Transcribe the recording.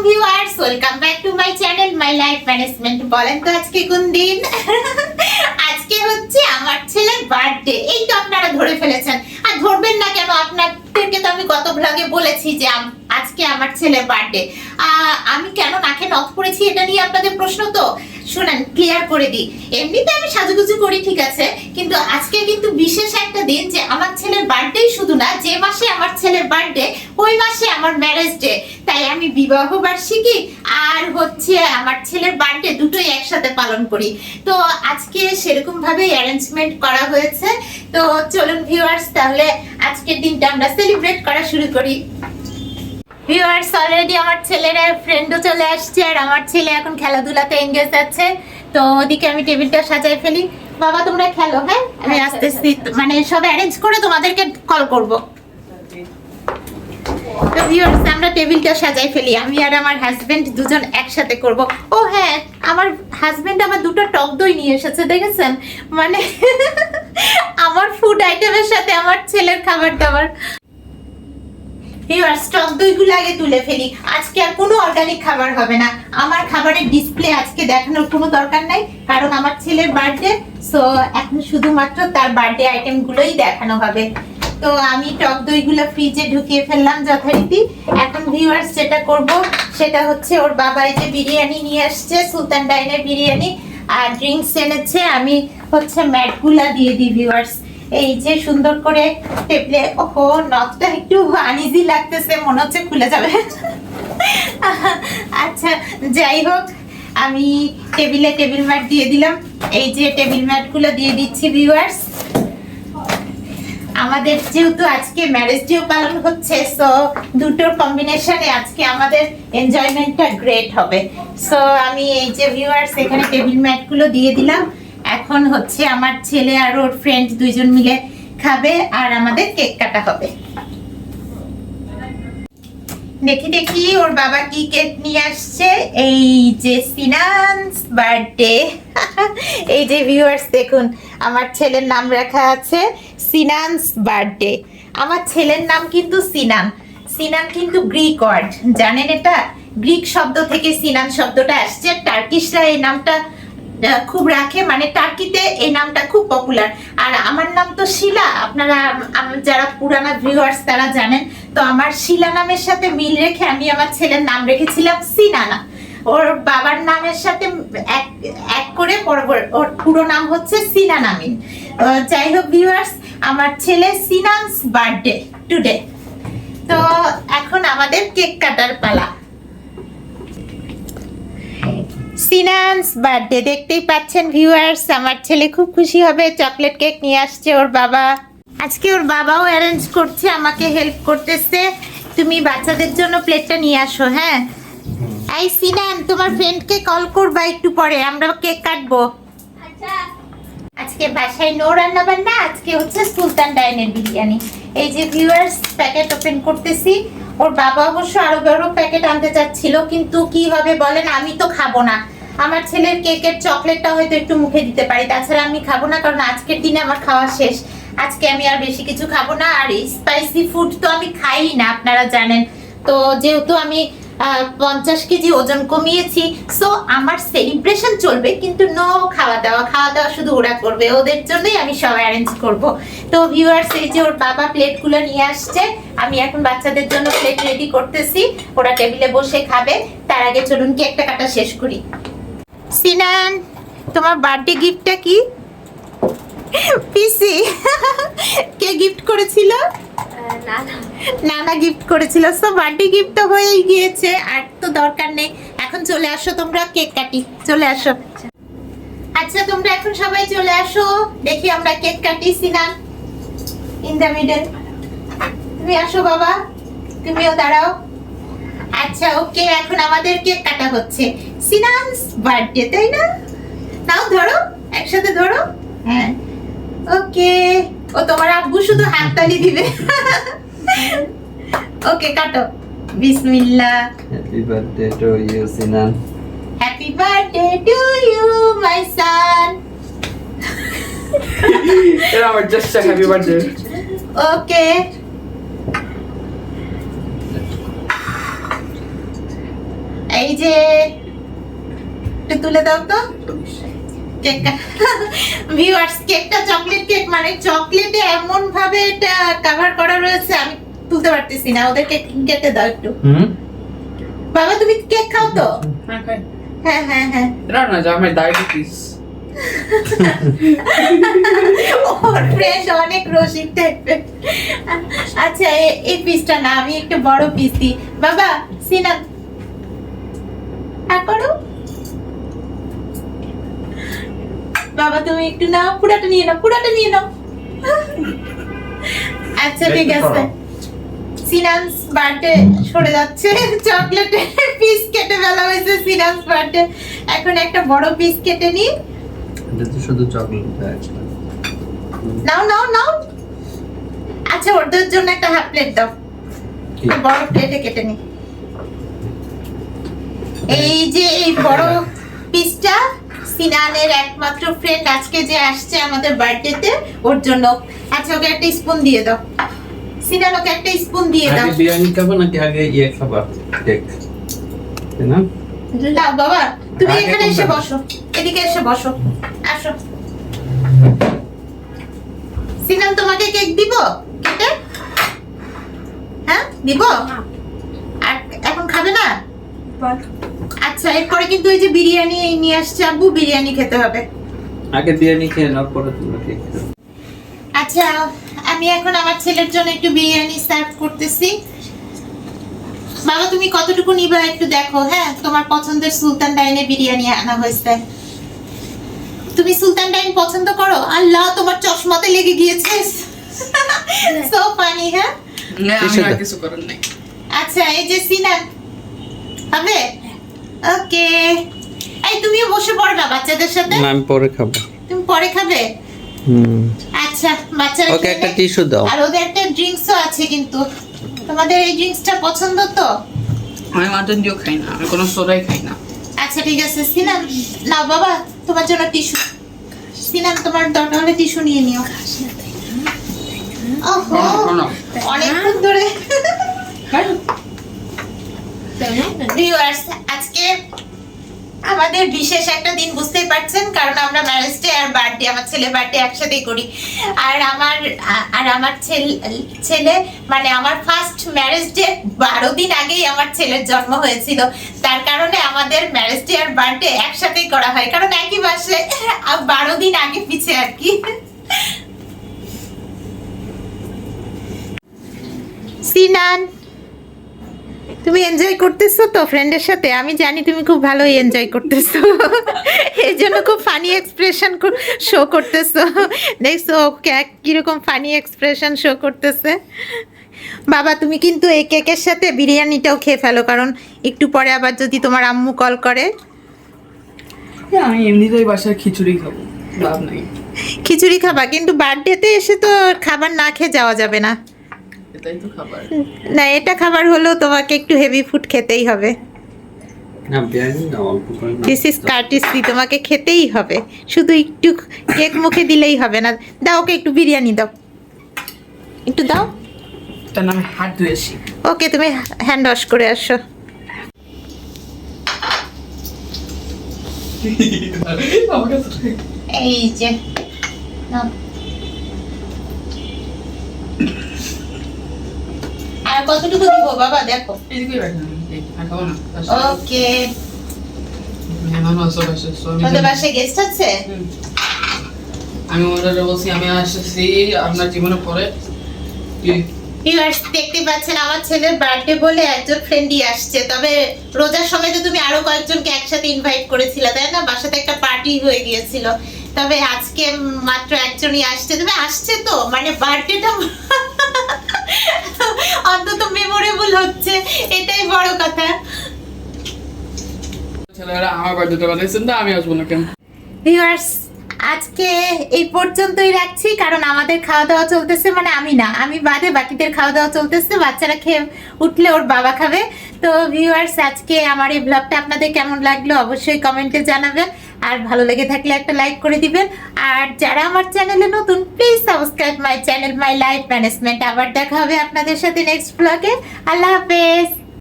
Viewers, welcome back to my channel my life management. বলেন তো আজকে কোন দিন? আজকে হচ্ছে আমার ছেলের বার্থডে। এই তো আপনারা ধরে ফেলেছেন, আর ধরবেন না কেন? আপনাদেরকে তো আমি গত ব্লগে বলেছি যে আজকে আমার ছেলের বার্থডে। আমি কেন নাকে নথ পড়েছি এটা নিয়ে আপনাদের প্রশ্ন। তো শুনেন, ক্লিয়ার করে দিই। এমনিতে আমি সাজুগুজু করি, ঠিক আছে, কিন্তু আজকে কিন্তু বিশেষ একটা দিন, যে আমার ছেলের বার্থডে শুধু না, যে মাসে আমার ছেলের বার্থডে ওই মাসে আমার ম্যারেজ ডে। তাই আমি বিবাহ বার্ষিকী আর হচ্ছে আমার ছেলের বার্থডে দুটোই একসাথে পালন করি। তো আজকে সেরকম ভাবে অ্যারেঞ্জমেন্ট করা হয়েছে। তো চলুন ভিউয়ার্স, তাহলে আজকের দিনটা আমরা সেলিব্রেট করা শুরু করি। ভিউয়ার্স, অলরেডি আমার ছেলের ফ্রেন্ডও চলে আসছে, আর আমার ছেলে এখন খেলাধুলাতে এঙ্গেজ আছে। তো ওদিকে আমি টেবিলটা সাজাই ফেলি। বাবা তোমরা খেলো, হ্যাঁ, আমি আস্তে আস্তে মানে সব অ্যারেঞ্জ করে তোমাদেরকে কল করব। তো ভিউয়ার্স, আমরা টেবিলটা সাজাই ফেলি। আমি আর আমার হাজবেন্ড দুজন একসাথে করব। ও হ্যাঁ, আমার হাজবেন্ড আমার দুটো টক দই নিয়ে এসেছে, দেখেছেন? মানে আমার ফুড আইটেমের সাথে আমার ছেলের খাবার দাবার। ভিউয়ার্স, টক দইগুলো আগে তুলে ফেলি। আজকে আর কোনো অর্গানিক খাবার হবে না। আমার খাবারের ডিসপ্লে আজকে দেখানোর কোনো দরকার নাই, কারণ আমার ছেলের বার্থডে। সো এখন শুধুমাত্র তার বার্থডে আইটেমগুলোই দেখানো হবে। তো আমি টক দইগুলো ফ্রিজে ঢুকিয়ে ফেললাম যথারীতি। এখন ভিউয়ার্স যেটা করব সেটা হচ্ছে, ওর বাবা এই যে বিরিয়ানি নিয়ে আসছে, সুলতান ডাইনের বিরিয়ানি, আর ড্রিঙ্কস এনেছে। আমি হচ্ছে ম্যাটগুলা দিয়ে দিই ভিউয়ার্স। এই যে সুন্দর করে টেবিলে। ওহো, নখটা একটু আনইজি লাগতেছে, মনে হচ্ছে খুলে যাবে। আচ্ছা, যাই হোক, আমি টেবিল ম্যাট দিয়ে দিলাম। এই যে টেবিল ম্যাটগুলো দিয়ে দিচ্ছি ভিউয়ার্স। আমাদের যেহেতু আজকে ম্যারেজ ডেও পালন হচ্ছে, সো দুটোর কম্বিনেশনে আজকে আমাদের এনজয়মেন্টটা গ্রেট হবে। সো আমি এই যে ভিউয়ার্স এখানে টেবিল ম্যাটগুলো দিয়ে দিলাম। এখন হচ্ছে আমার ছেলে আর ওর ফ্রেন্ড দুইজন মিলে খাবে, আর আমাদের কেক কাটা হবে। দেখি দেখি ওর বাবা কি কেক নিয়ে আসছে। এই যে সিনানস বার্থডে। এই যে ভিউয়ার্স দেখুন, আমার ছেলের নাম রাখা আছে সিনানস বার্থডে। আমার ছেলের নাম কিন্তু সিনান। সিনান কিন্তু গ্রিক ওয়ার্ড, জানেন এটা? গ্রিক শব্দ থেকে সিনান শব্দটা আসছে। টার্কিশরা এই নামটা খুব রাখে, মানে টার্কিতে এই নামটা খুব পপুলার। আর আমার নাম তো শিলা। আপনারা যারা পুরানা ভিউয়ার্স তারা জানেন। তো আমার শিলা নামের সাথে মিল রেখে আমি আমার ছেলের নাম রেখেছিলাম সিনানা। ওর বাবার নামের সাথে এক করে ওর পুরো নাম হচ্ছে সিনান আমিন। যাই হোক ভিউয়ার্স, আমার ছেলে সিনানস বার্থডে টুডে। তো এখন আমাদের কেক কাটার পালা। সিনানস বার্থডে, দেখতেই পাচ্ছেন ভিউয়ার্স, আমার ছেলে খুব খুশি হবে। চকলেট কেক নিয়ে আসছে ওর বাবা। আজকে ওর বাবাও অ্যারেঞ্জ করছে, আমাকে হেল্প করতেছে। তুমি বাচ্চাদের জন্য প্লেটটা নিয়ে আসো। হ্যাঁ, এই সিনান, তোমার ফ্রেন্ডকে কল করবা একটু পরে, আমরা কেক কাটবো। আজকে বাসায় নো রান্না বান্না, আজকে হচ্ছে সুলতান ডাইনের বিরিয়ানি। এই যে ভিউয়ার্স, প্যাকেট ওপেন করতেছি। ওর বাবা অবশ্য আরো বড় প্যাকেট আনতে চাচ্ছিল, কিন্তু কি হবে বলেন, আমি তো খাবো না। আমার ছেলের কেকের চকলেটটা হয়তো একটু মুখে দিতে পারি, তাছাড়া আমি খাবো না, কারণ আজকের দিনে আমার খাওয়া শেষ। আজকে আমি আর বেশি কিছু খাবো না। আর স্পাইসি ফুড তো আমি খাই না, আপনারা জানেন। তো যেহেতু আমি 50 কেজি ওজন কমিয়েছি, সো আমার সেলিব্রেশন চলবে, কিন্তু নো খাওয়া দাওয়া শুধু ওরা করবে। ওদের জন্যই আমি সব অ্যারেঞ্জ করব। তো ভিউয়ার্স, এই যে ওর বাবা প্লেটগুলো নিয়ে আসছে। আমি এখন বাচ্চাদের জন্য প্লেট রেডি করতেছি, ওরা টেবিলে বসে খাবে। তার আগে চলুন কেকটা কাটা শেষ করি। সিনান, তোমার বার্থডে গিফটটা কি? পিসি কে গিফট করেছিল? নানা গিফট করেছিল। সো বার্থডে গিফট তো হয়েই গিয়েছে, আর তো দরকার নেই। এখন চলে আসো তোমরা, কেক কাটি। চলে আসো। আচ্ছা, তোমরা এখন সবাই চলে আসো, দেখি আমরা কেক কাটি। সিনান ইন দ্য মিডল, তুমি আসো বাবা, তুমিও দাঁড়াও। আচ্ছা ওকে, এখন আমাদের কেক কাটা হচ্ছে। সিনানস বার্থডে, তাই না? নাও ধরো, একসাথে ধরো। হ্যাঁ, ওকে। ও তোমার আব্বু শুধু হাততালি দিবে। ওকে, কাটো। বিসমিল্লাহ। Happy birthday to you Sinan. Happy birthday to you my son. এটা আমার জাস্ট হ্যাপি বার্থডে। ওকে। এই যে একটু তুলে দাও তো কেকটা। ভিউয়ার্স, কেকটা চকলেট কেক, মানে চকলেটে এমন ভাবে এটা কভার করা রয়েছে, আমি তুলতে পারতেছি না। ওদেরকে কেটে দাও একটু। বাবা তুমি কেক খাও তো? Okay. হ্যাঁ হ্যাঁ হ্যাঁ। এটা না যা আমার ডায়াবেটিস। ওর ফ্রেন্ড অনেক রসিক টাইপের। আচ্ছা এই পিসটা না, আমি একটু বড় পিস দিই। বাবা সিনান করো। বাবা তুমি একটু নাও, পুরাটা নিয়ে নাও, পুরাটা নিয়ে নাও। আচ্ছা ঠিক আছে। সিনানস বার্থডে সরে যাচ্ছে, চকলেটের পিস কেটে ফেলা হয়েছে সিনানস বার্থডে। এখন একটা বড় পিস কেটে নি। এটা তো শুধু চকলেট আছে। নাও নাও নাও। আচ্ছা ওদের জন্য একটা হাফ প্লেট দাও, কি? বড় প্লেটে কেটে নি। এই যে এই বড় পিসটা সিনানের একমাত্র ফ্রেন্ড আজকে যে আসছে আমাদের বার্থডেতে, ওর জন্য। আচ্ছা ওকে একটা স্পুন দিয়ে দাও। সিনান ওকে একটা স্পুন দিয়ে দাও। আগে বিরিয়ানি খাবো নাকি আগে ইয়ে খাবা কেক? তাই না? দাও বাবা, তুমি আগে এখানে এসে কোনটা? বসো, এদিকে এসে বসো, আসো। সিনান তোমাকে কেক দিব কেটে? হ্যাঁ দিব। আর এখন খাবে না? আচ্ছা এরপরে কিন্তু এই যে বিরিয়ানি নিয়ে আসছে আব্বু, বিরিয়ানি খেতে হবে। আগে বিরিয়ানি খেয়ে নাও, পরে তোমরা কেক খাও। আচ্ছা আমি এখন আমার ছেলের জন্য একটু বিরিয়ানি সার্ভ করতেছি। বাবা তুমি কতটুকু নিবা একটু দেখো। হ্যাঁ তোমার পছন্দের সুলতান ডাইনে বিরিয়ানি আনা হয়েছে। তুমি সুলতান ডাইন পছন্দ করো? আল্লাহ তোমার চশমাতে লেগে গিয়েছে। So funny. হ্যাঁ না আমি কিছু আর না। কিছু করার নাই। আচ্ছা এই যে সিনান হবে। ওকে এই তুমিও বসে পড়বা বাচ্চাদের সাথে। না আমি পরে খাবো। তুমি পরে খাবে? আচ্ছা বাচ্চারা ওকে একটা খেলে- টিস্যু দাও। আর ওদের একটা ড্রিঙ্কসও আছে কিন্তু। তোমাদের এই ড্রিঙ্কসটা পছন্দ তো? আমি মাটন দিও খাই না, আমি কোনো সোডাই খাই না। আচ্ছা ঠিক আছে সিনান নাও বাবা তোমার জন্য টিস্যু। সিনান তোমার দরকার হলে টিস্যু নিয়ে নিও। ওহো শোনো, অনেকক্ষণ ধরে। খাই। ভিউয়ার্স আজকে আমাদের বিশেষ একটা দিন, বুঝতেই পারছেন, কারণ আমরা ম্যারেজ ডে আর বার্থডে, আমার ছেলে বার্থডে একসাথেই করি। আর আমার ছেলে মানে আমার ফার্স্ট ম্যারেজ ডে 12 দিন আগেই আমার ছেলের জন্ম হয়েছিল। তার কারণে আমাদের ম্যারেজ ডে আর বার্থডে একসাথেই করা হয়, কারণ একই মাসে 12 দিন আগে পিছে আর কি। সিনান তুমি এনজয় করতেছো তো ফ্রেন্ডের সাথে? আমি জানি তুমি খুব ভালোই এনজয় করতেছো, এই জন্য খুব ফানি এক্সপ্রেশন শো করতেছো। দেখছো কিরকম ফানি এক্সপ্রেশন শো করতেছে। বাবা তুমি কিন্তু এই কেকের সাথে বিরিয়ানিটাও খেয়ে ফেলো, কারণ একটু পরে আবার যদি তোমার আম্মু কল করে। আমি এমনিতেই বাসায় খিচুড়ি খাবো, লাভ নাই। খিচুড়ি খাবা, কিন্তু বার্থডেতে এসে তো খাবার না খেয়ে যাওয়া যাবে না। এটাই তো খাবার। না এটা খাবার হলেও তোমাকে একটু হেভি ফুড খেতেই হবে। না বিরিয়ানি দাও অল্প করে নাও। দিস ইজ কার্টিসি, তোমাকে খেতেই হবে, শুধু একটু কেক মুখে দিলেই হবে না। দাও ওকে একটু বিরিয়ানি দাও, একটু দাও। তার নামে হাত ধুয়েছি। ওকে তুমি হ্যান্ড ওয়াশ করে আসো। এই যে নাও। আর কতটুকু দিব বাবা দেখো। এদিকে রাখেন, আর খাবো না। ওকে মেহমান আসো বাসায়, so আমি তোদের বাসায় গেস্ট আছে? আমি ওনারা বলছি আমি আসছি আপনার জীবনে পরে। কি? ভিউয়ার্স দেখতে পাচ্ছেন আমার ছেলের বার্থডে বলে একজন ফ্রেন্ডই আসছে। তবে রোজার সময় তো তুমি আরো কয়েকজনকে একসাথে ইনভাইট করেছিলে তাই না? বাসাতে একটা পার্টি হয়ে গিয়েছিল। তবে আজকে মাত্র একজনই আসছে। তবে আসছে তো মানে বার্থডেটা অন্তত মেমোরেবল হচ্ছে, এটাই বড় কথা। ছেলেরা আমার বাড়িতে বানাইছেন না, আমি আসবো না কেন? ভিউয়ার্স আজকে এই পর্যন্তই রাখছি, কারণ আমাদের খাওয়া দাওয়া চলতেছে, মানে আমি না, আমি বাদে বাকিদের খাওয়া দাওয়া চলতেছে। বাচ্চারা খেয়ে উঠলে ওর বাবা খাবে। তো ভিউয়ার্স আজকে আমার এই ব্লগটা আপনাদের কেমন লাগলো অবশ্যই কমেন্টে জানাবেন, আর ভালো লেগে থাকলে একটা লাইক করে দিবেন। আর যারা আমার চ্যানেলে নতুন please subscribe my channel my life management. আবার দেখা হবে আপনাদের সাথে নেক্সট ব্লগে। আল্লাহ হাফেজ।